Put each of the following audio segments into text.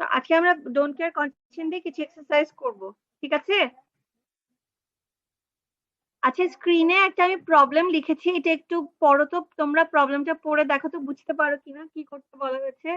তো আজকে আমরা ডোন্ট কেয়ার কন্ডিশন দিয়ে কিছু এক্সারসাইজ করব, ঠিক আছে? আচ্ছা, স্ক্রিনে একটা আমি প্রবলেম লিখেছি, এটা একটু পড়ো তো। তোমরা প্রবলেমটা পড়ে দেখো তো বুঝতে পারো কিনা কি করতে বলা হয়েছে।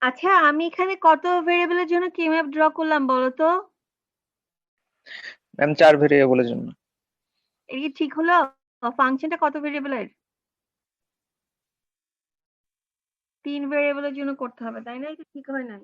আচ্ছা, আমি এখানে কত ভেরিয়েবলের জন্য কি ম্যাপ ড্র করলাম বলো তো? ম্যাম 4 ভেরিয়েবলের জন্য। এই কি ঠিক হলো? ফাংশনটা কত ভেরিয়েবলের? 3 ভেরিয়েবলের জন্য করতে হবে, তাই না? এটা ঠিক হয় নাই।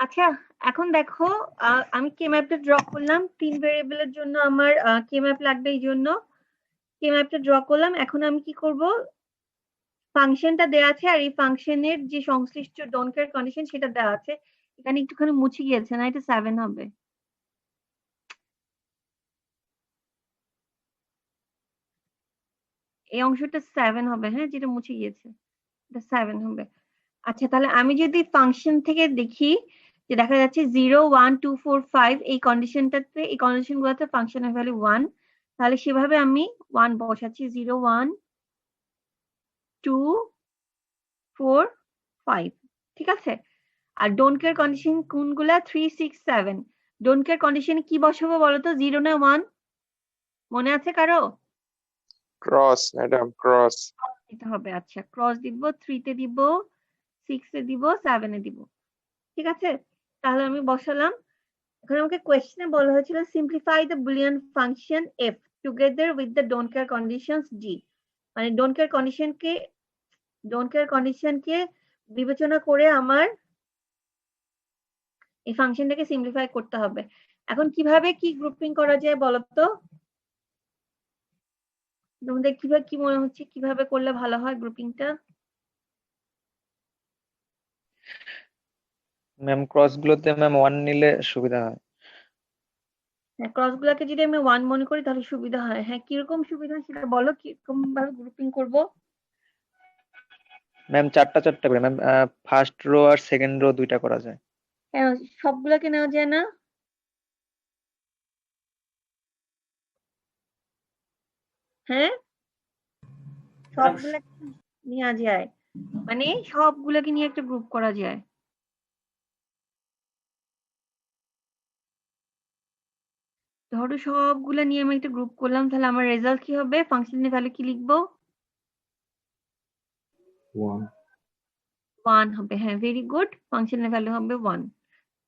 আচ্ছা, এখন দেখো, আমি কে ম্যাপটা ড্র করলাম 3 ভেরিয়েবলের জন্য। আমার কে ম্যাপ লাগবে, এই জন্য কে ম্যাপটা ড্র করলাম। এখন আমি কি করব, ফাংশনটা দেওয়া আছে আর এই ফাংশনের যে সংশ্লিষ্ট ডোন্ট কেয়ার কন্ডিশন সেটা দেওয়া আছে। এখানে একটুখানি মুছে গিয়েছে, না এটা 7 হবে। এই অংশটা 7 হবে, হ্যাঁ, যেটা মুছে গিয়েছে এটা 7 হবে। আচ্ছা, তাহলে আমি যদি ফাংশন থেকে দেখি, যে দেখা যাচ্ছে 0 1 2 4 5 এই কন্ডিশনটাতে, এই কন্ডিশন গুলোতে ফাংশনের ভ্যালু 1, তাহলে সেভাবে আমি 1 বসাচ্ছি। 0 1 2 4 5, ঠিক আছে? আর ডোন্ট কেয়ার কন্ডিশন কোনগুলা? 3 6 7। ডোন্ট কেয়ার কন্ডিশনে কি বসাবো বলো তো? 0 না 1? মনে আছে কারো? Cross madam, cross. দিতে হবে। আচ্ছা, ক্রস দিব, 3 তে দিব, 6 এ দিব, 7 এ দিব, ঠিক আছে? তাহলে আমি বসালাম। এখন আমাকে কোয়েশ্চেনে বলা হয়েছিল simplify the Boolean function F together with the don't care conditions G. মানে ডোন্ট কেয়ার কন্ডিশনকে বিবেচনা করে আমার এই ফাংশনটাকে সিম্পলিফাই করতে হবে। এখন কিভাবে কি গ্রুপিং করা যায় বলো তো? তোমাদের কিভাবে, কি মনে হচ্ছে কিভাবে করলে ভালো হয় গ্রুপিংটা? ম্যাম ক্রস গুলোতে ম্যাম 1 নিলে সুবিধা হয়। হ্যাঁ, ক্রস গুলাকে যদি আমি 1 মনে করি তাহলে সুবিধা হয়। হ্যাঁ, কিরকম সুবিধা হয় সেটা বলো, কিরকম ভাবে গ্রুপিং করব? ম্যাম চারটা চারটা করে ম্যাম, ফার্স্ট রো আর সেকেন্ড রো দুইটা করা যায়। কেন সবগুলাকে নেওয়া যায় না? হ্যাঁ, সবগুলা নেওয়া যায়, মানে সবগুলাকে নিয়ে একটা গ্রুপ করা যায়। ধরো সবগুলা নিয়ে আমি একটা গ্রুপ করলাম, তাহলে আমার রেজাল্ট কি হবে? ফাংশনের ভ্যালু কি লিখবো? 1 হবে। হ্যাঁ, ভেরি গুড, ফাংশনের ভ্যালু হবে 1।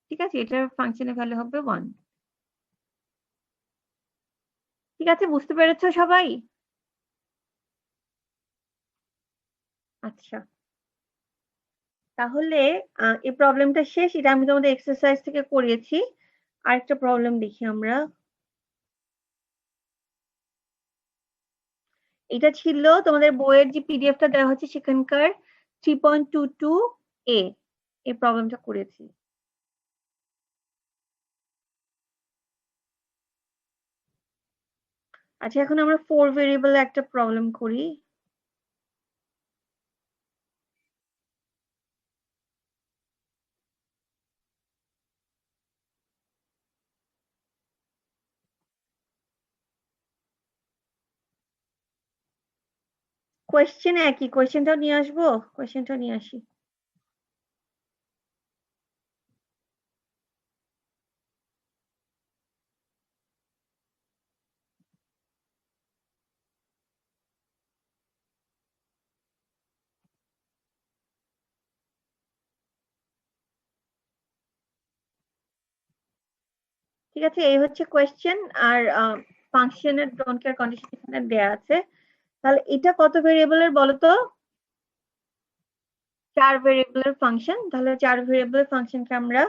ঠিক আছে, এটার ফাংশনের ভ্যালু হবে 1। ঠিক আছে, বুঝতে পেরেছো সবাই? আচ্ছা, তাহলে এই প্রবলেমটা শেষ। এটা আমি তোমাদের এক্সারসাইজ থেকে করিয়েছি। আরেকটা প্রবলেম দেখি আমরা। এটা ছিল তোমাদের বইয়ের যে পিডিএফটা দেওয়া হচ্ছে সেখানকার 3.22 এ এই প্রবলেমটা করেছি। আচ্ছা, এখন আমরা 4 ভেরিয়েবল একটা প্রবলেম করি। কোয়েশ্চেন একই, কোয়েশ্চেনটাও নিয়ে আসবো, কোয়েশ্চেনটাও নিয়ে আসি। ঠিক আছে, এই হচ্ছে কোয়েশ্চেন, আর ফাংশনের ডোন্ট কেয়ার কন্ডিশন এখানে দেয়া আছে। তাহলে এটা কত ভেরিয়েবলের বলো তো? 4 ভেরিয়েবলের ফাংশন। তাহলে 4 ভেরিয়েবলের ফাংশনকে আমরা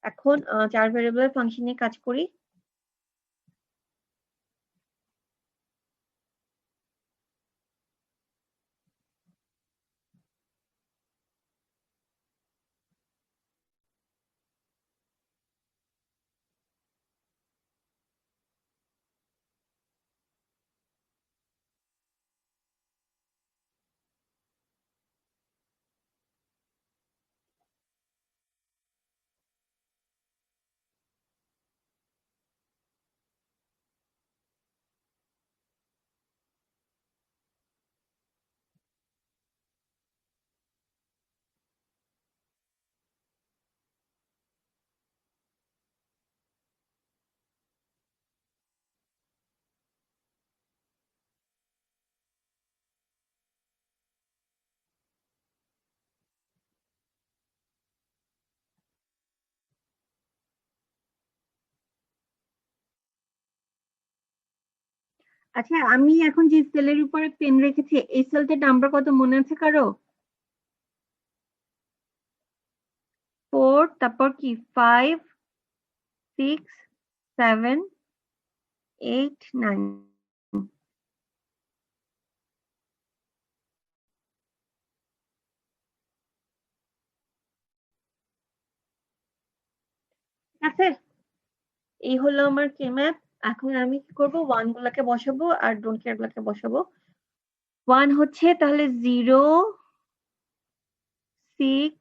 এখন 4 ভেরিয়েবলের ফাংশন নিয়ে কাজ করি। আচ্ছা, আমি এখন যে সেলের উপরে পেন রেখেছি এই সেলটার নাম্বার কত মনে আছে কারো? 4, তারপর কি 5, 6, 7, 8, 9। ঠিক আছে, এই হলো আমার কে ম্যাথ। এখন আমি কি করবো, 1 গুলাকে বসাবো আর ডোন্ট কেয়ার গুলাকে বসাবো। 1 হচ্ছে তাহলে 0, 6,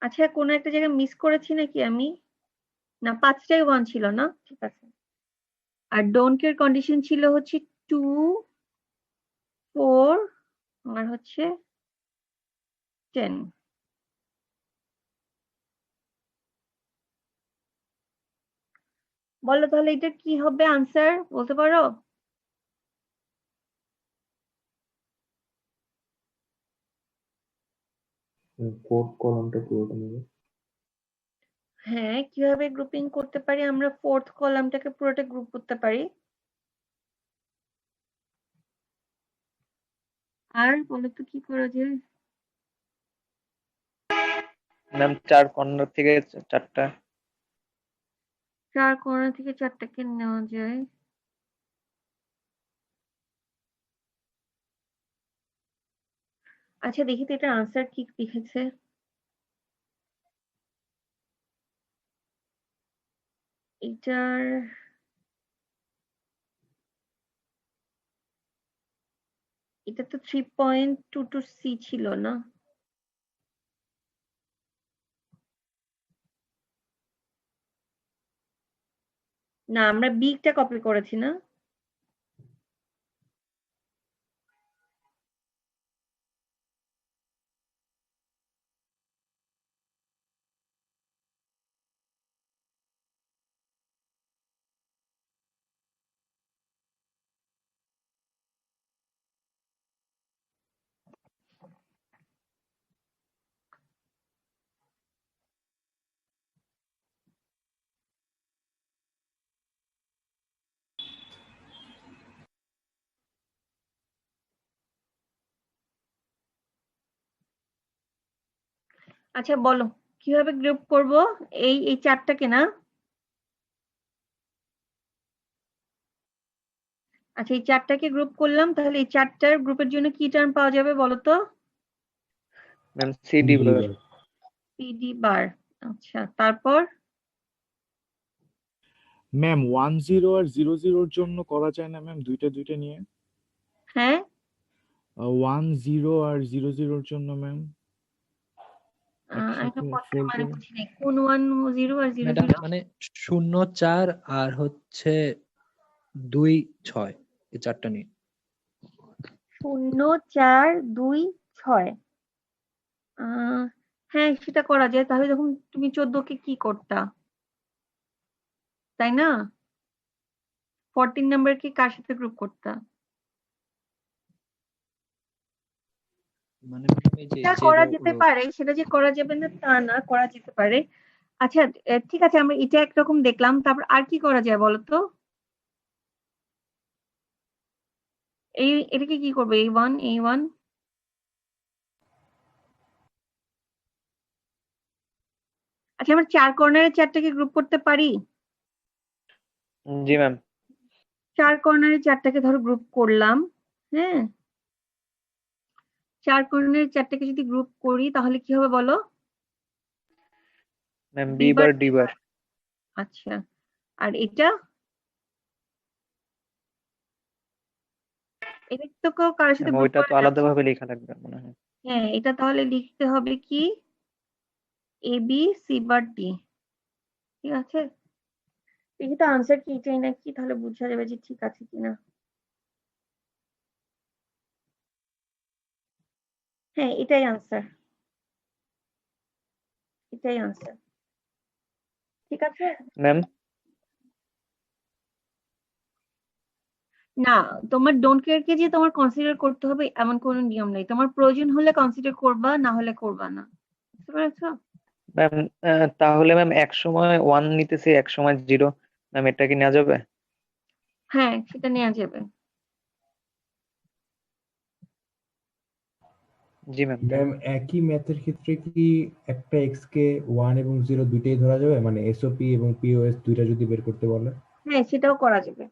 আচ্ছা কোনো একটা জায়গায় মিস করেছি নাকি আমি? না, 5টাই 1 ছিল না? ঠিক আছে। আর ডোন্ট কেয়ার কন্ডিশন ছিল হচ্ছে 2, 4 আর হচ্ছে 10। বলো তাহলে এটা কি হবে আনসার, বলতে পারো? ফোর্থ কলামটা পুরোটা নেবে। হ্যাঁ, কিভাবে গ্রুপিং করতে পারি আমরা? 4th কলামটাকে পুরোটা গ্রুপ করতে পারি। আর বলো তো কি করা যায়? ম্যাম 4 কর্নার থেকে 4টা। 4 কর্নার থেকে 4টাকে নেওয়া যায়। আচ্ছা দেখি তো এটার আনসার কি লিখেছে। এটার এটা তো 3.22 সি ছিল না? না আমরা বিটা কপি করেছি না? আচ্ছা বলো কিভাবে গ্রুপ করব এই 4টাকে না? আচ্ছা এই 4টাকে গ্রুপ করলাম, তাহলে এই 4টার গ্রুপের জন্য কি টার্ম পাওয়া যাবে বলো তো? ম্যাম সিডি বার। পিডি বার। আচ্ছা তারপর? ম্যাম 10 আর 00 জন্য করা যায় না ম্যাম, দুইটা দুইটা নিয়ে? হ্যাঁ 10 আর 00 জন্য ম্যাম আমি তো একসাথে কথাটা ফোল্ড মানে করে। বুঝি নাই, কোন 10 আর 00? ম্যাডাম মানে 0 4 আর হচ্ছে 2 6 এই চারটা নিয়ে। 0 4 2 6। হ্যাঁ সেটা করা যায়। তাহলে যখন তুমি 14কে কি করতা, তাই না? 14 নাম্বারকে কার সাথে গ্রুপ করতা? মানে ম্যাডাম এই যে সেটা করা যেতে পারে, সেটা যে করা যাবে না তা না, করা যেতে পারে। আচ্ছা ঠিক আছে, আমরা এটা একরকম দেখলাম, তারপর আর কি করা যায় বলো তো? এটাকে কি করবে? এই ওয়ান আচ্ছা আমরা 4 কর্নারের 4টাকে গ্রুপ করতে পারি? জি ম্যাম। 4 কর্নারের 4টাকে ধরো গ্রুপ করলাম। হ্যাঁ 4 কর্নারের 4টাকে যদি গ্রুপ করি তাহলে কি হবে বলো? ম্যাম বি বি বার বার ডি বার। আচ্ছা আর এটা এটা তো কেউ কারোর সাথে ম্যাম গ্রুপ ওইটা করা তো যাচ্ছে না। আলাদাভাবে লেখা লাগবে মনে হয়। হ্যাঁ এটা তাহলে লিখতে হবে কি A B C bar D. ঠিক আছে, দেখি তো আনসার কি এটাই নাকি, তাহলে বোঝা যাবে যে ঠিক আছে কিনা। হ্যাঁ এটাই আনসার, এটাই আনসার। ঠিক আছে। ম্যাম না তোমার ডোন্ট কেয়ার কে যে তোমার কনসিডার করতে হবে এমন কোনো নিয়ম নেই, তোমার প্রয়োজন হলে কনসিডার করবা, না হলে করবা না। বুঝতে পেরেছো? ম্যাম তাহলে ম্যাম এক সময় 1 নিতেছি এক সময় 0, ম্যাম এটা কি নেওয়া যাবে? হ্যাঁ সেটা নেওয়া যাবে। জি ম্যাম। ম্যাম একই ম্যাথের ক্ষেত্রে কি একটা এক্স কে 1 এবং 0 দুইটাই ধরা যাবে, মানে এসওপি এবং পিওএস দুইটা যদি বের করতে বলে? হ্যাঁ সেটাও করা যাবে,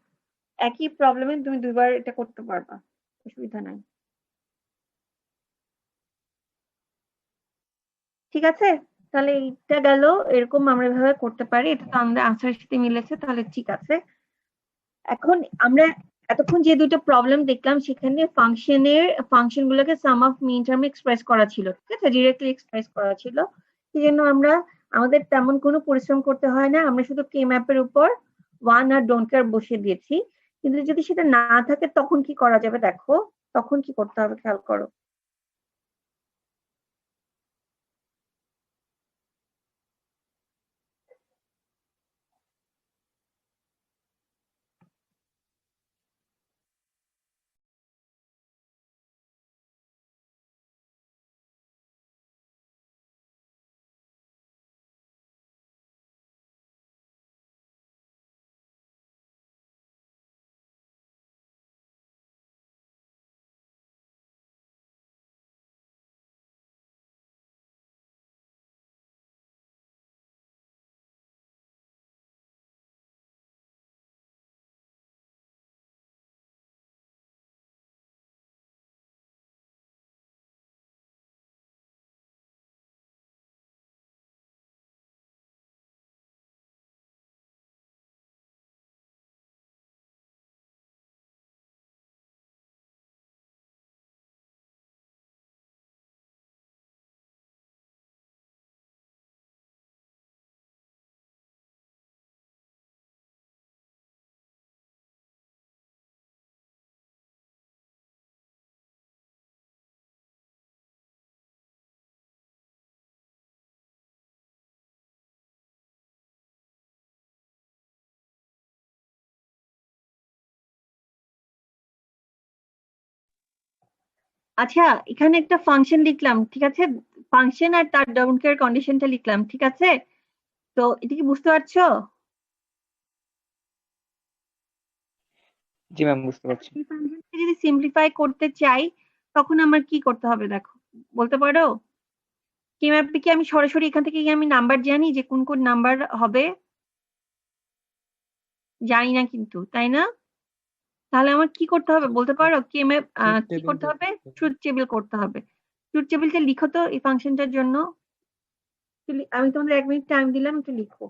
একই প্রবলেমে তুমি দুইবার এটা করতে পারবা, অসুবিধা নাই। ঠিক আছে, তাহলে এইটা গেল, এরকম আমরা এভাবে করতে পারি, এটা তো আমাদের আনসারের সাথে মিলেছে, তাহলে ঠিক আছে। এখন আমরা এতক্ষণ যে দুটো প্রবলেম দেখলাম সেখানে ফাংশন গুলোকে সাম অফ মিন টার্মে এক্সপ্রেস করা ছিল, ঠিক আছে, ডিরেক্টলি এক্সপ্রেস করা ছিল। সেই জন্য আমাদের তেমন কোনো পরিশ্রম করতে হয় না, আমরা শুধু কে ম্যাপের উপর ওয়ান আর ডোন্ট কেয়ার বসিয়ে দিয়েছি। কিন্তু যদি সেটা না থাকে তখন কি করা যাবে দেখো, তখন কি করতে হবে খেয়াল করো। আচ্ছা, এখানে একটা ফাংশন লিখলাম, ঠিক আছে? ফাংশন আর তার ডোন্ট কেয়ার কন্ডিশনটা লিখলাম, ঠিক আছে? তো এটা কি বুঝতে পারছো? জি ম্যাম, বুঝতে পারছি। এই ফাংশনকে যদি সিম্পলিফাই করতে চাই তখন আমার কি করতে হবে দেখো, বলতে পারো? কে ম্যাপে কি আমি সরাসরি এখান থেকে কি আমি নাম্বার জানি যে কোন কোন নাম্বার হবে? জানি না কিন্তু, তাই না? তাহলে আমার কি করতে হবে বলতে পারো? কে ম্যাপ ট্রুথ কি টেবিল করতে হবে? করতে হবে। ট্রুথ টেবিল করতে হবে। ট্রুথ টেবিলটা লিখো তো এই ফাংশনটার জন্য। আমি তোমাদের 1 মিনিট টাইম দিলাম, একটু লিখো।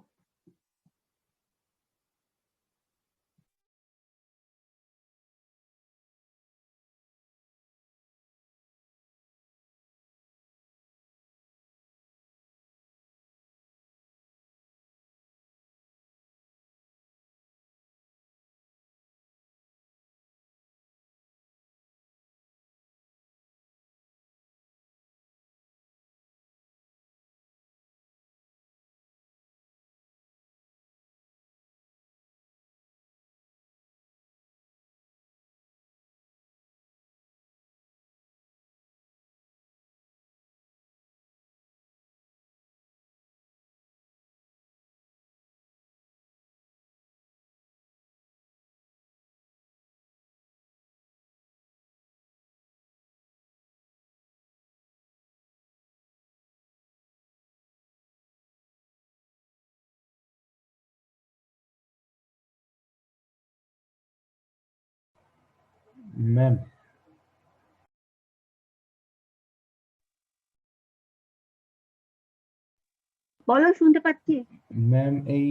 ম্যাম বলো, শুনতে পাচ্ছি। ম্যাম এই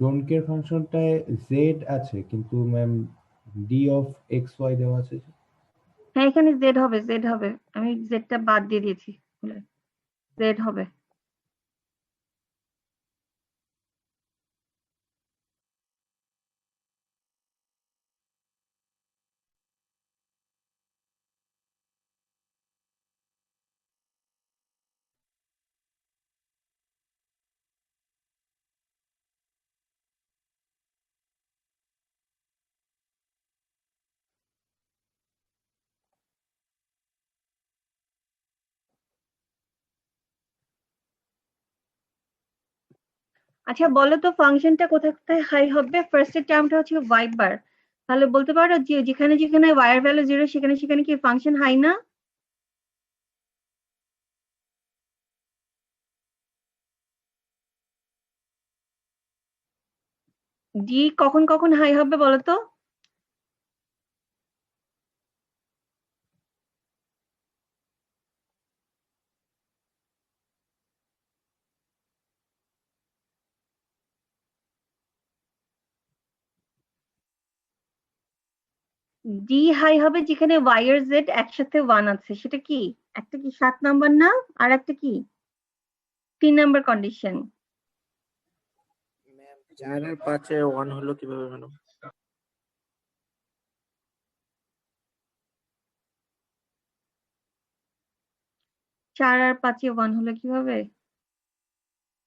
ডোন্ট কেয়ার ফাংশনটায় জেড আছে কিন্তু ma'am D of X Y দেওয়া আছে। হ্যাঁ, এখানে জেড হবে, জেড হবে। আমি জেডটা বাদ দিয়ে দিয়েছি। জেড হবে। আচ্ছা বলো তো ফাংশনটা কোথায় কোথায় হাই হবে? ফার্স্ট এর টার্মটা হচ্ছে ওয়াই বার। তাহলে বলতে পারো যে যেখানে যেখানে ওয়াই এর ভ্যালু 0 সেখানে সেখানে কি ফাংশন হাই না? ডি কখন কখন হাই হবে বলো তো? ডি হাই হবে যেখানে ওয়াই এর জেড একসাথে 1 আছে, সেটা কি? একটা কি 7 নাম্বার না? আর একটা কি 3 নাম্বার কন্ডিশন। 4 আর 5 এ 1 হলো কিভাবে ম্যাডাম? 4 আর 5 এ 1 হলো কিভাবে?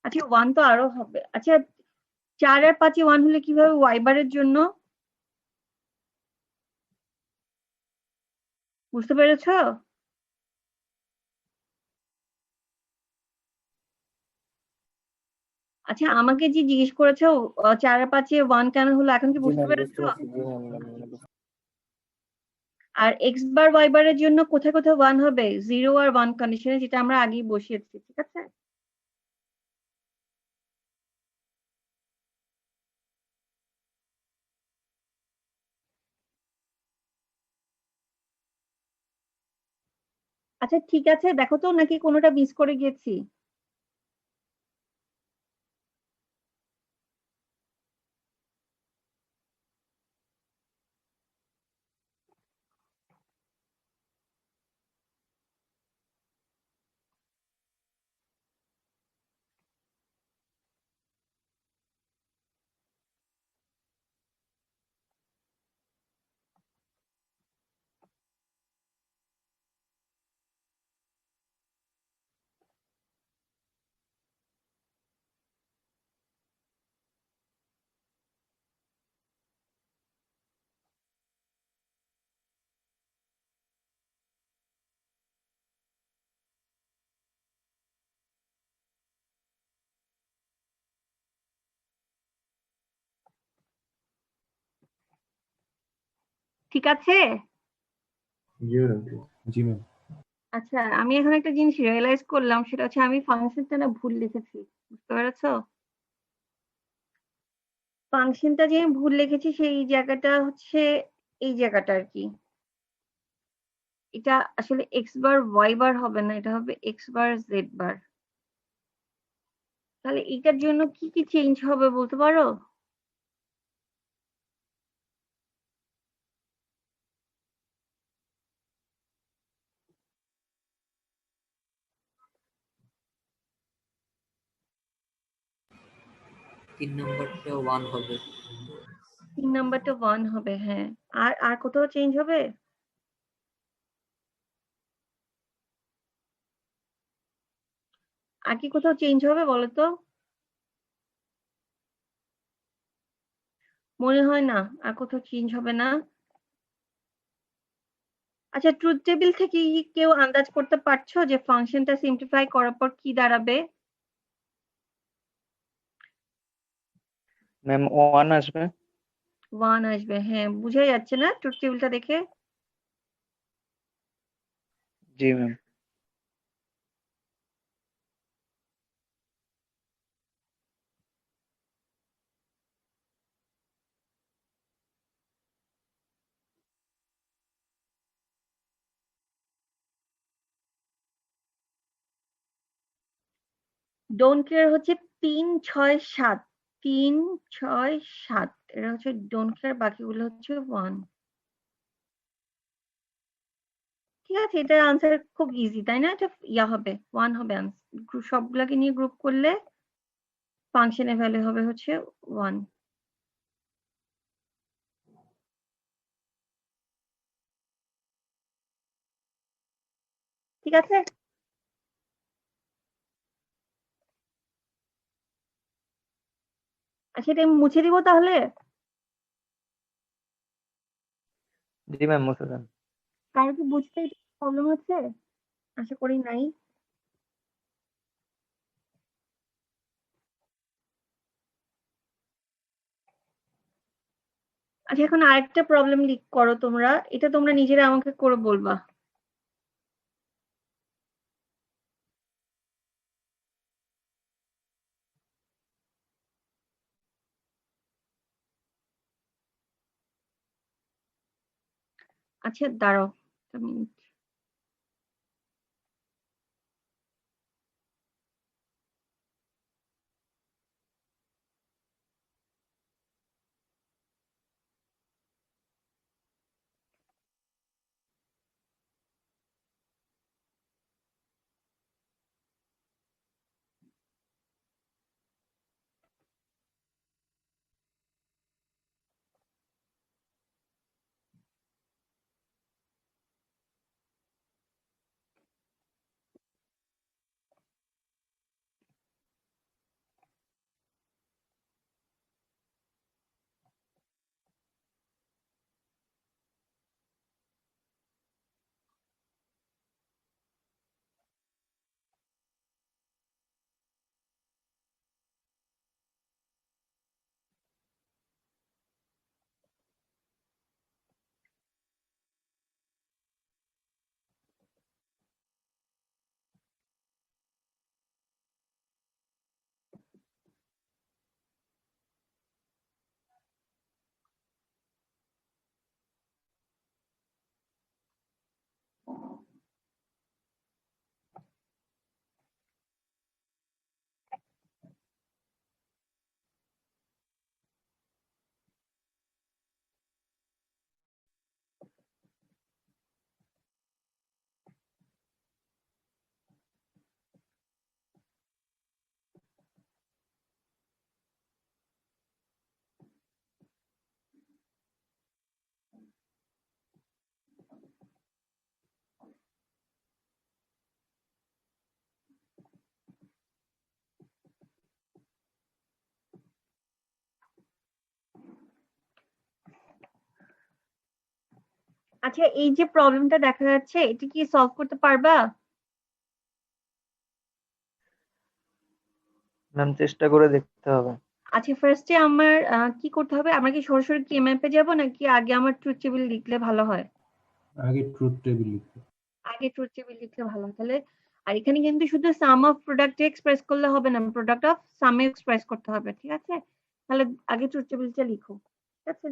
আচ্ছা 1 তো আরো হবে। আচ্ছা 4 আর 5 এ 1 হলে কিভাবে ওয়াই বারের জন্য? বুঝতে পেরেছো? আচ্ছা আমাকে যে জিজ্ঞেস করেছো 4 আর 5 এ 1 কেন হলো, এখন কি জি বুঝতে ম্যাম, বুঝতে পেরেছো? পারছি। জি ম্যাম। আর এক্স বার ওয়াই বারের জন্য কোথায় কোথায় 1 হবে? 0 আর 1 কন্ডিশনে, যেটা আমরা আগেই বসিয়েছি, ঠিক আছে? আচ্ছা ঠিক আছে, দেখো তো নাকি কোনোটা মিস করে গেছি। ঠিক আছে? জি ম্যাম। আচ্ছা, আমি এখন একটা জিনিস রিয়েলাইজ করলাম, সেটা হচ্ছে আমি ফাংশনটা না ভুল লিখেছি। বুঝতে পেরেছো? ফাংশনটা যে আমি ভুল লিখেছি সেই জায়গাটা হচ্ছে এই জায়গাটা আর কি। এটা আসলে এক্স বার ওয়াই বার হবে না, এটা হবে এক্স বার জেড বার। তাহলে এটার জন্য কি কি চেঞ্জ হবে বলতে পারো? তিন নম্বরটা 1 হবে। 3 নাম্বারটা 1 হবে, হ্যাঁ। আর আর কোথাও চেঞ্জ হবে? আর কি কোথাও চেঞ্জ হবে বলো তো? মনে হয় না আর কোথাও চেঞ্জ হবে না। আচ্ছা, ট্রুথ টেবিল থেকে কি কেউ আন্দাজ করতে পারছো যে ফাংশনটা সিম্পলিফাই করার পর কি দাঁড়াবে? ম্যাম 1 আসবে। 1 আসবে, হ্যাঁ, বুঝাই যাচ্ছে না ট্রুথ টেবিলটা দেখে? জি ম্যাম। ডোন্ট কেয়ার হচ্ছে 3 6 7, 3 6 7, এটা হচ্ছে ডোন্ট কেয়ার, বাকিগুলো হচ্ছে 1। ঠিক আছে, এটার আনসার খুব ইজি, তাই না? এটা ইয়া হবে, 1 হবে আনসার। সবগুলাকে নিয়ে গ্রুপ করলে ফাংশনের ভ্যালু হবে হচ্ছে 1। ঠিক আছে? আচ্ছা, এটা আমি মুছে দিব তাহলে? জি ম্যাম, মুছে দেন। কারো কি বুঝতে প্রবলেম হচ্ছে? আশা করি নাই। আচ্ছা, এখন আরেকটা প্রবলেম লিখ করো তোমরা, এটা তোমরা নিজেরা আমাকে করে বলবা। আচ্ছা, দাঁড়াও একটা মিনিট। আচ্ছা, এই যে প্রবলেমটা দেখা যাচ্ছে, এটা কি সলভ করতে পারবা? ম্যাম চেষ্টা করে দেখতে হবে। আচ্ছা ফার্স্টে আমার কি করতে হবে? আমরা কি সরাসরি কি ম্যাপে যাব নাকি আগে আমার ট্রুথ টেবিল লিখলে ভালো হয়? আগে ট্রুথ টেবিল লিখতে। আগে ট্রুথ টেবিল লিখলে ভালো হয় তাহলে। আর এখানে কিন্তু শুধু সাম অফ প্রোডাক্ট এক্সপ্রেস করলে হবে না, প্রোডাক্ট অফ সামে এক্সপ্রেস করতে হবে, ঠিক আছে? তাহলে আগে ট্রুথ টেবিলটা লিখো, ঠিক আছে?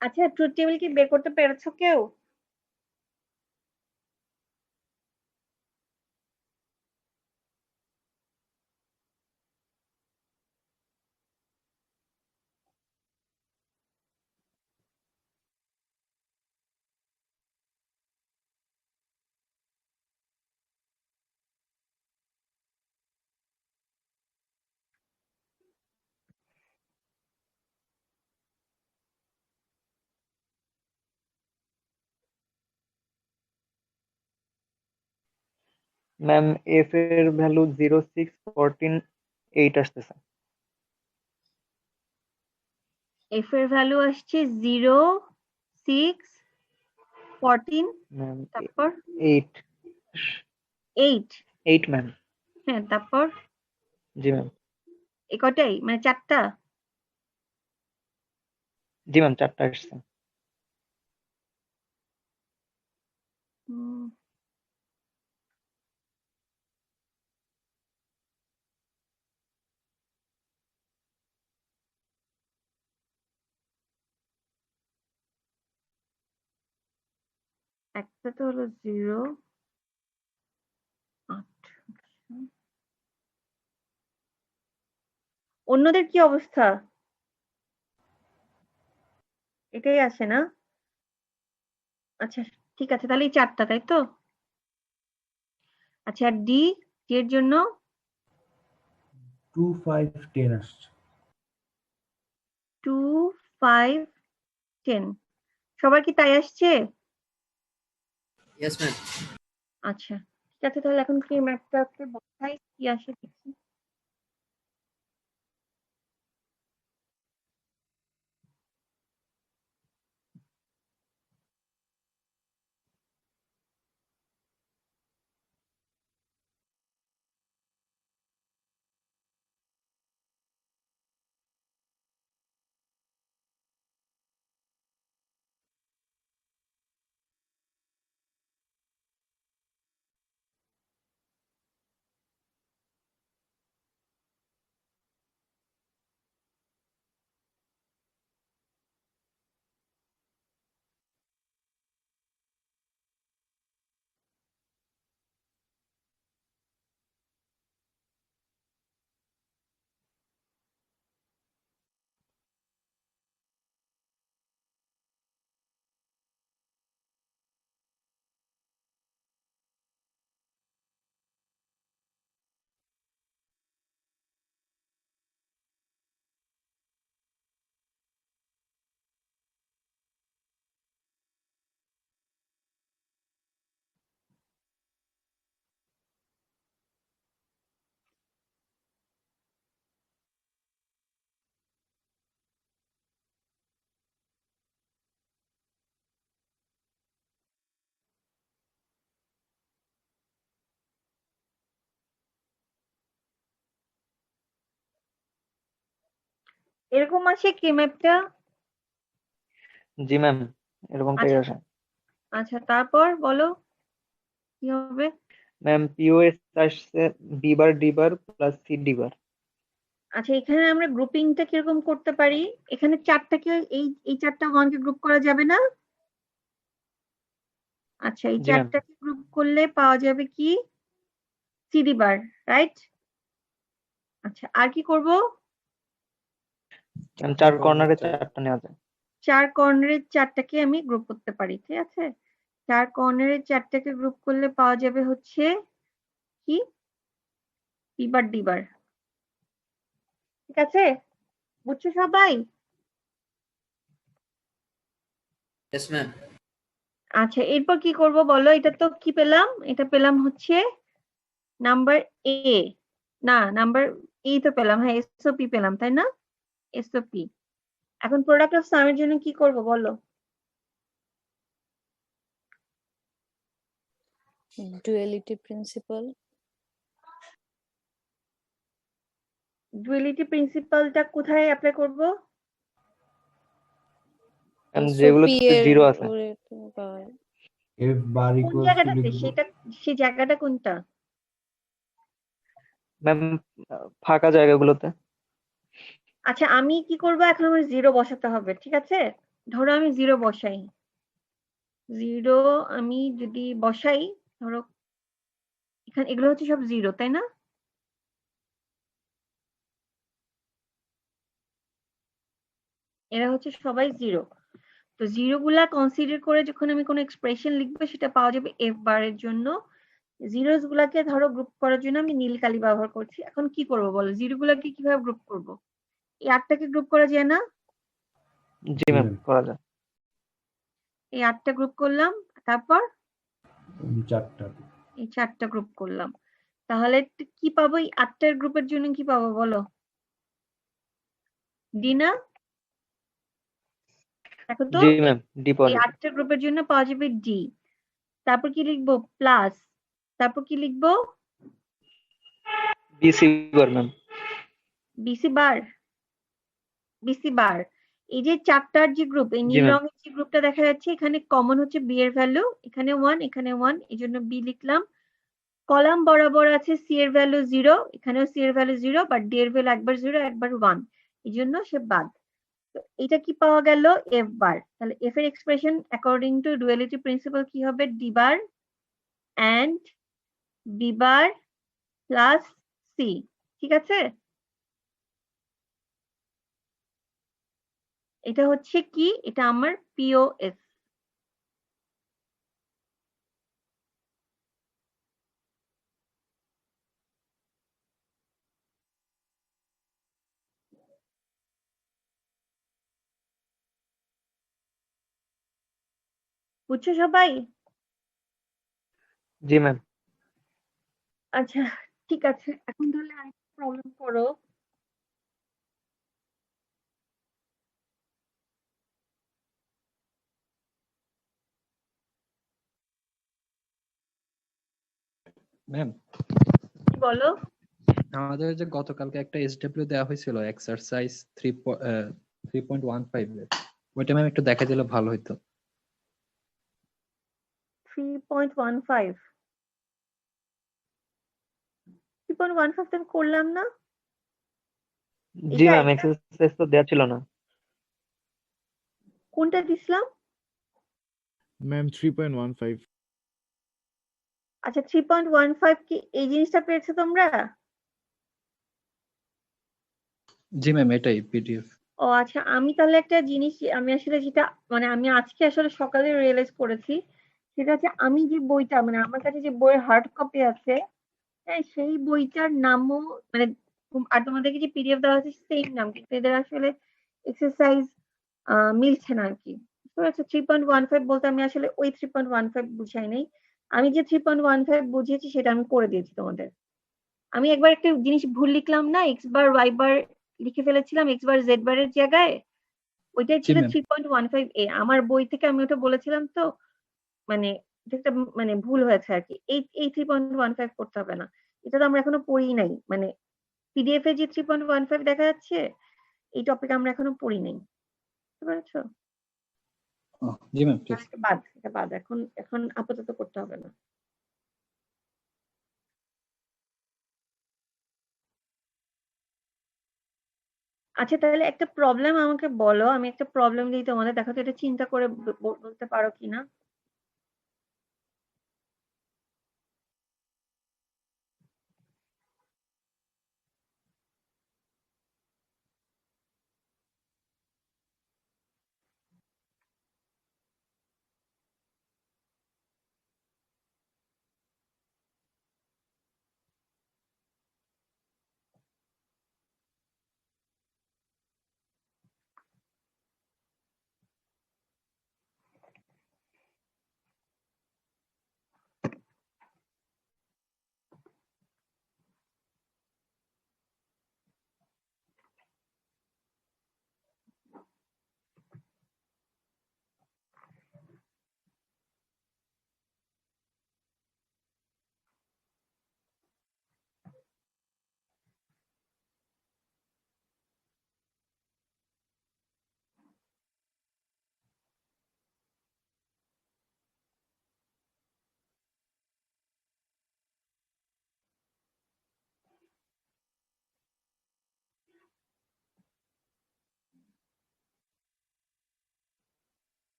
আচ্ছা ট্রুথ টেবিল কি বের করতে পেরেছো কেউ? ম্যাম এফ এর ভ্যালু 0614 8 আসতেছে। এফ এর ভ্যালু আসছে 0614, ম্যাম তারপর 8 8। 8 ম্যাম। হ্যাঁ তারপর জি ম্যাম। এ কটাই মানে 4টা? জি ম্যাম 4টা আসছে। হুম, একটা তো হলো 08। অন্যদের কি অবস্থা? এটাই আসে না? আচ্ছা ঠিক আছে, তাহলে এই 4টা তাই তো? আচ্ছা আর ডি এর জন্য 2 5 10 আসছে। 2 5 10 সবার কি তাই আসছে? Yes ma'am. আচ্ছা ঠিক আছে, তাহলে এখন কি ম্যাথটাকে বোঝাই কি আসে দেখি। এরকম আসে কে ম্যাপটা? জি ম্যাম, এরকমটাই আচ্ছা আসে। আচ্ছা, তারপর বলো কি হবে? ম্যাম পিওএস আসছে বি বার ডি বার প্লাস সি ডি বার। আচ্ছা, এখানে আমরা গ্রুপিংটা কিরকম করতে পারি? এখানে চারটাকে এই চারটা ওয়ানকে গ্রুপ করা যাবে না? আচ্ছা, এই জি ম্যাম। চারটাকে গ্রুপ করলে পাওয়া যাবে কি? সিডি বার, রাইট? আচ্ছা, আর কি করব? ম্যাম চার কর্নারে চারটা নেওয়া যায়। চার কর্নারের চারটাকে আমি গ্রুপ করতে পারি, ঠিক আছে? চার কর্নারের চারটাকে গ্রুপ করলে পাওয়া যাবে হচ্ছে কি? পি বার ডি বার। ঠিক আছে, বুঝছো সবাই? Yes, ma'am. আচ্ছা, এরপর কি করব বলো? এটা তো কি পেলাম? এটা পেলাম হচ্ছে নাম্বার এ, না নাম্বার এই তো পেলাম, হ্যাঁ এসওপি পেলাম তাই না? এসওপি। এখন প্রোডাক্ট অফ সামের জন্য কি করব বলো? Duality principal. ডুয়ালিটি প্রিন্সিপালটা কোথায় অ্যাপ্লাই করব? যেগুলোতে জিরো আছে। এফ বার কোন ইকুয়ালস টু জায়গাটাতে? লিখব সেটা সেই জায়গাটা কোনটা? ম্যাম ফাঁকা জায়গাগুলোতে। আচ্ছা, আমি কি করব এখন? আমার জিরো বসাতে হবে, ঠিক আছে? ধরো আমি জিরো বসাই, জিরো আমি যদি বসাই, ধরো এখানে এগুলো হচ্ছে সব জিরো তাই না? এরা হচ্ছে সবাই জিরো। তো জিরো গুলা কনসিডার করে যখন আমি কোনো এক্সপ্রেশন লিখবো সেটা পাওয়া যাবে এফ বার এর জন্য। জিরোস গুলাকে ধরো গ্রুপ করার জন্য আমি নীল কালি ব্যবহার করছি। এখন কি করব বলো? জিরো গুলাকে কিভাবে গ্রুপ করব? এই আটটাকে গ্রুপ করা যায় না? জি ম্যাম করা যায়। এই আটটা গ্রুপ করলাম, তারপর চারটা। এই চারটা গ্রুপ করলাম। তাহলে কি পাবো? এই আটটার গ্রুপের জন্য কি পাবো বলো? ডি না? দেখো তো, জি ম্যাম ডি এই পজিটিভ। আটটা গ্রুপের জন্য পাওয়া যাবে ডি। তারপর কি লিখবো? প্লাস, তারপর কি লিখবো? বিসি বার ম্যাম। বিসি বার, বিসি বার। এই যে চারটার যে গ্রুপ, এই জি নীল ম্যাম। রঙের যে গ্রুপটা দেখা যাচ্ছে এখানে কমন হচ্ছে বি এর ভ্যালু, এখানে 1 এখানে 1, এই জন্য বি লিখলাম। কলাম বরাবর আছে সি এর ভ্যালু 0, এখানেও সি এর ভ্যালু 0, বাট ডি এর ভ্যালু একবার 0 একবার 1, এই জন্য সে বাদ। তো এটা কি পাওয়া গেল? F bar. তাহলে এফ এর expression according to duality principle কি হবে? D bar and B bar plus C. ঠিক আছে, এটা হচ্ছে কি? এটা আমার পিওএস। বুঝছো সবাই? জি ম্যাম। আচ্ছা ঠিক আছে, এখন তাহলে আরেকটা প্রবলেম করো। ম্যাম কি বলো? আমাদের যে গতকালকে একটা এসডব্লিউ দেওয়া হয়েছিল এক্সারসাইজ 3.15 এর, ওইটা ম্যাম একটু দেখা দিলে ভালো হতো। 3.15 3.15 আমি করলাম না। জি এটা ম্যাম এটা এক্সারসাইজ তো দেওয়া ছিল না। কোনটা দিছিলাম? ম্যাম 3.15। আচ্ছা, 3.15 কি এই জিনিসটা পেয়েছো তোমরা? জি ম্যাম এটাই পিডিএফ। ও আচ্ছা, আমি তাহলে একটা জিনিস আমি আসলে যেটা মানে আমি আজকে আসলে সকালে রিয়েলাইজ করেছি, সেটা হচ্ছে আমি যে বইটা মানে আমার কাছে যে বইয়ের হার্ড কপি আছে, হ্যাঁ সেই বইটার নামও মানে আর তোমাদেরকে যে পিডিএফ দেওয়া হচ্ছে সেম নাম, কিন্তু এদের আসলে এক্সারসাইজ মিলছে না আর কি। বুঝতে পারছো? 3.15 বলতে আমি আসলে ওই 3.15 বুঝাই নাই। আমি যে 3.15 বুঝিয়েছি সেটা আমি করে দিয়েছি তোমাদের। আমি একবার একটা জিনিস ভুল লিখলাম না, এক্স বার ওয়াই বার লিখে ফেলেছিলাম এক্স বার জেড বারের জায়গায়, ওইটাই জি ছিল ম্যাম। 3.15 এ। আমার বই থেকে আমি ওটা বলেছিলাম, তো মানে এটা একটা মানে ভুল হয়েছে আর কি। এই 3.15 করতে হবে না, এটা তো আমরা এখনো পড়ি নাই। মানে পিডিএফ এ যে 3.15 দেখা যাচ্ছে এই টপিক আমরা এখনো পড়ি নাই, বুঝতে পেরেছো? জি ম্যাম, ঠিক আছে। এটা বাদ, এখন এখন আপাতত করতে হবে না। আচ্ছা তাহলে একটা প্রবলেম আমাকে বলো, আমি একটা প্রবলেম দিই তোমাদের, দেখো তো এটা চিন্তা করে বলতে পারো কিনা।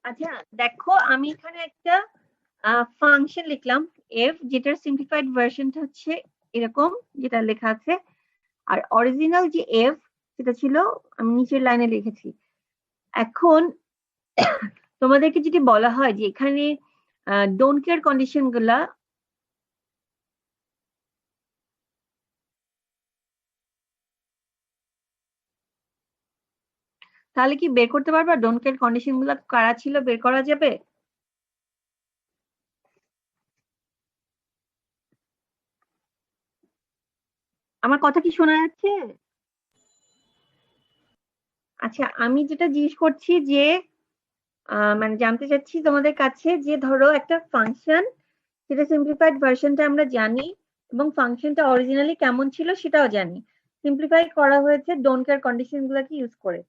আচ্ছা দেখো, আমি এখানে একটা ফাংশন লিখলাম এফ, যেটার সিম্পলিফাইড ভার্সনটা হচ্ছে এরকম যেটা লেখা আছে, আর অরিজিনাল যে এফ সেটা ছিল আমি নিচের লাইনে লিখেছি। এখন তোমাদেরকে যদি বলা হয় যে এখানে ডোন্ট কেয়ার কন্ডিশন গুলা, তাহলে কি বের করতে পারবা? ডোন্ট কেয়ার কন্ডিশন গুলা কারা ছিল বের করা যাবে? আমার কথা কি শোনা যাচ্ছে? আচ্ছা আমি যেটা জিজ্ঞেস করছি যে মানে জানতে চাচ্ছি তোমাদের কাছে যে ধরো একটা ফাংশন, সেটা সিম্পলিফাইড ভার্সনটা আমরা জানি এবং ফাংশনটা অরিজিনালি কেমন ছিল সেটাও জানি, সিম্পলিফাই করা হয়েছে ডোন্ট কেয়ার কন্ডিশন গুলাকে ইউজ করে।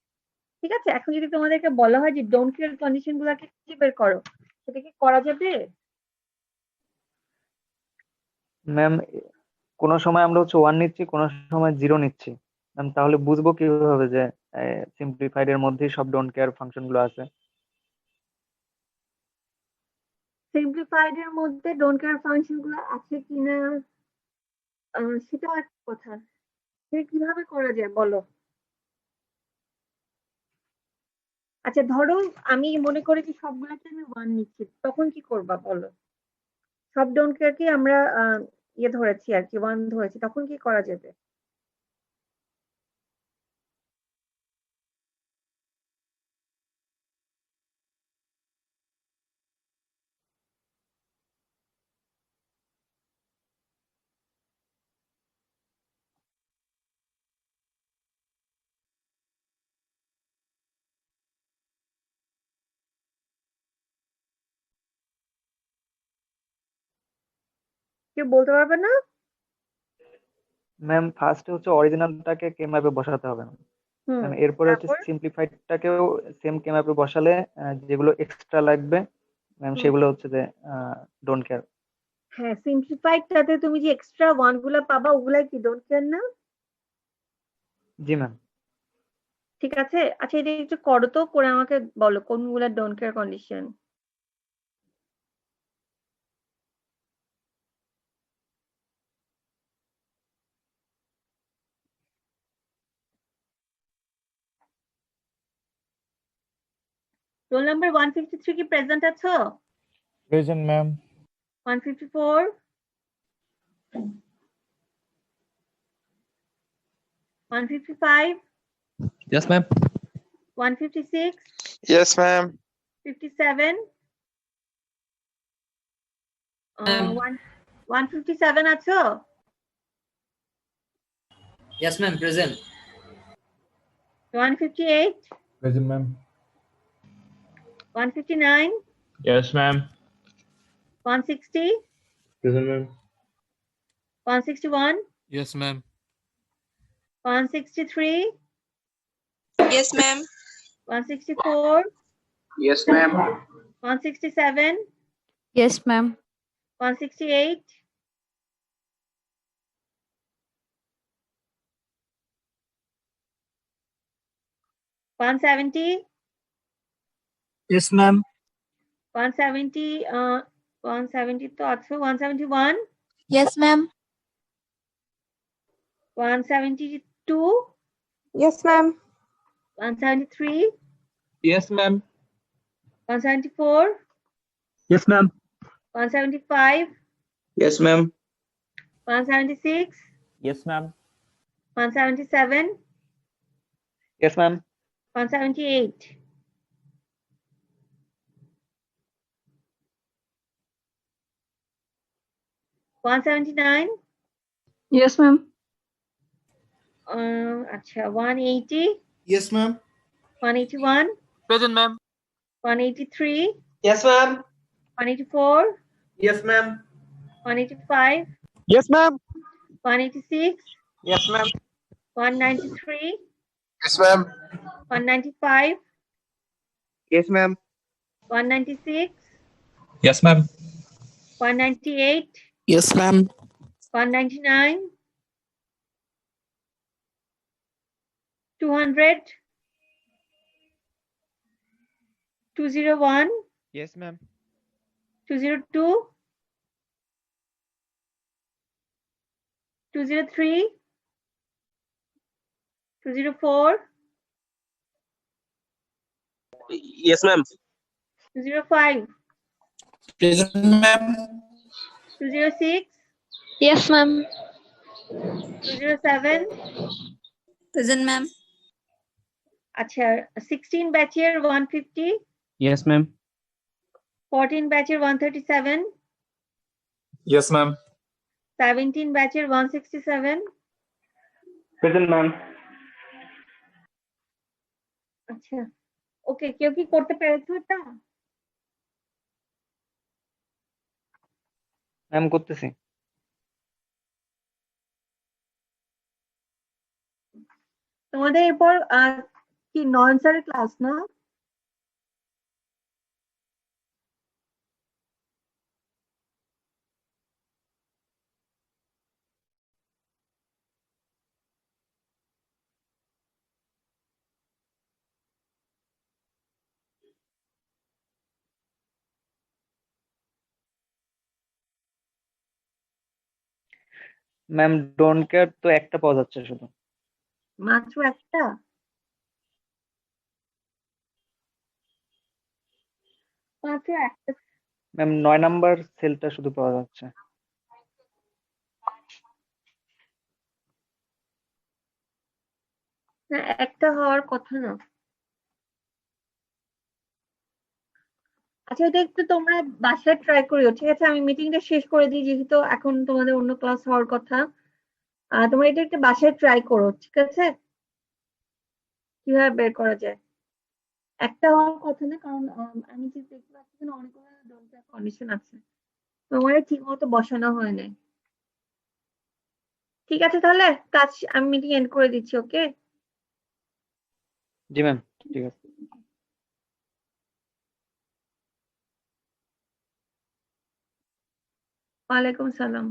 ঠিক আছে, এখন যদি তোমাদেরকে বলা হয় যে ডোন্ট কেয়ার কন্ডিশন গুলাকে খুঁজে বের করো, সেটা কি করা যাবে? ম্যাম কোনো সময় আমরা হচ্ছে 1 নিচ্ছি, কোনো সময় 0 নিচ্ছি। ম্যাম তাহলে বুঝবো কিভাবে যে সিম্পলিফাইড এর মধ্যেই সব ডোন্ট কেয়ার ফাংশন গুলো আছে? সিম্পলিফাইড এর মধ্যে ডোন্ট কেয়ার ফাংশন গুলো আছে কিনা সেটাও একটা কথা, সেটা কিভাবে করা যায় বলো? আচ্ছা ধরো আমি মনে করি যে সবগুলোকে আমি 1 নিচ্ছি, তখন কি করবা বলো? সব ডোন্ট কেয়ার কি আমরা ইয়ে ধরেছি আর কি, 1 ধরেছি, তখন কি করা যাবে? কেউ বলতে পারবে না? ম্যাম ফার্স্টে হচ্ছে অরিজিনালটাকে কে ম্যাপে বসাতে হবে না? হুম ম্যাম এরপরে হচ্ছে তারপর সিম্পলিফাইডটাকেও সেম কে ম্যাপে বসালে যেগুলো এক্সট্রা লাগবে ম্যাম হুম সেগুলো হচ্ছে যে ডোন্ট কেয়ার। হ্যাঁ সিম্পলিফাইডটাতে তুমি যে এক্সট্রা ওয়ান গুলা পাবা ওগুলাই কি ডোন্ট কেয়ার না? জি ম্যাম। ঠিক আছে, আচ্ছা এটা একটু করো তো, করে আমাকে বলো কোনগুলা don't care condition. Roll number 153 কি প্রেজেন্ট আছো? Present ma'am. 154, 155, Yes, ma'am. 156, Yes, ma'am. 57, Ma'am. 157 আছো? Yes, ma'am. Present. 158, present ma'am. 159, Yes, ma'am. 160, present ma'am. 161, Yes, ma'am. 163, Yes, ma'am. 164, Yes, ma'am. 167, Yes, ma'am. 168, 170, Yes, ma'am. 170, 170 তো আছে, 171, Yes, ma'am. 172, Yes, ma'am. 173, Yes, ma'am. 174, Yes, ma'am. 175, Yes, ma'am. 176, Yes, ma'am. 177, yes ma'am. 178, 179, Yes, ma'am. আচ্ছা 180, Yes, ma'am. 181, Present, ma'am. 183, Yes, ma'am. 184, Yes, ma'am. 185, Yes, ma'am. 186, Yes, ma'am. 193, Yes, ma'am. 195, Yes, ma'am. 196, Yes, ma'am. 198, Yes, ma'am. 199, 200, 201, Yes, ma'am. 202, 203, 204, Yes, ma'am. 205, Present, ma'am. 206, Yes, ma'am. 207, Present, ma'am. আচ্ছা 16 ব্যাচের 150, Yes, ma'am. 14 ব্যাচের 137, Yes, ma'am. 17 ব্যাচের 167, Present, ma'am. আচ্ছা ওকে, কেউ কি করতে পেরেছো এটা? ম্যাম করতেছি। তোমাদের এরপর কি নয়ন স্যারের ক্লাস না? ম্যাম ডোন্ট কেয়ার তো একটা পাওয়া যাচ্ছে শুধু। মাত্র একটা? মাত্র একটা? ম্যাম 9 নাম্বার সেলটা শুধু পাওয়া যাচ্ছে। না, একটা হওয়ার কথা না। আচ্ছা এটা একটু তোমরা বাসায় ট্রাই করিও, ঠিক আছে? আমি মিটিংটা শেষ করে দিই যেহেতু এখন তোমাদের অন্য ক্লাস হওয়ার কথা। তোমরা এটা একটু বাসায় ট্রাই করো, ঠিক আছে? কিভাবে বের করা যায়। একটা হওয়ার কথা না, কারণ আমি যে দেখতে পাচ্ছি এখানে অনেকগুলো ডোন্ট কেয়ার কন্ডিশন আছে, তোমার ঠিক মতো বসানো হয় নাই। ঠিক আছে তাহলে কাজ, আমি মিটিং এন্ড করে দিচ্ছি, ওকে? জি ম্যাম, ঠিক আছে। ওয়ালাইকুম সালাম।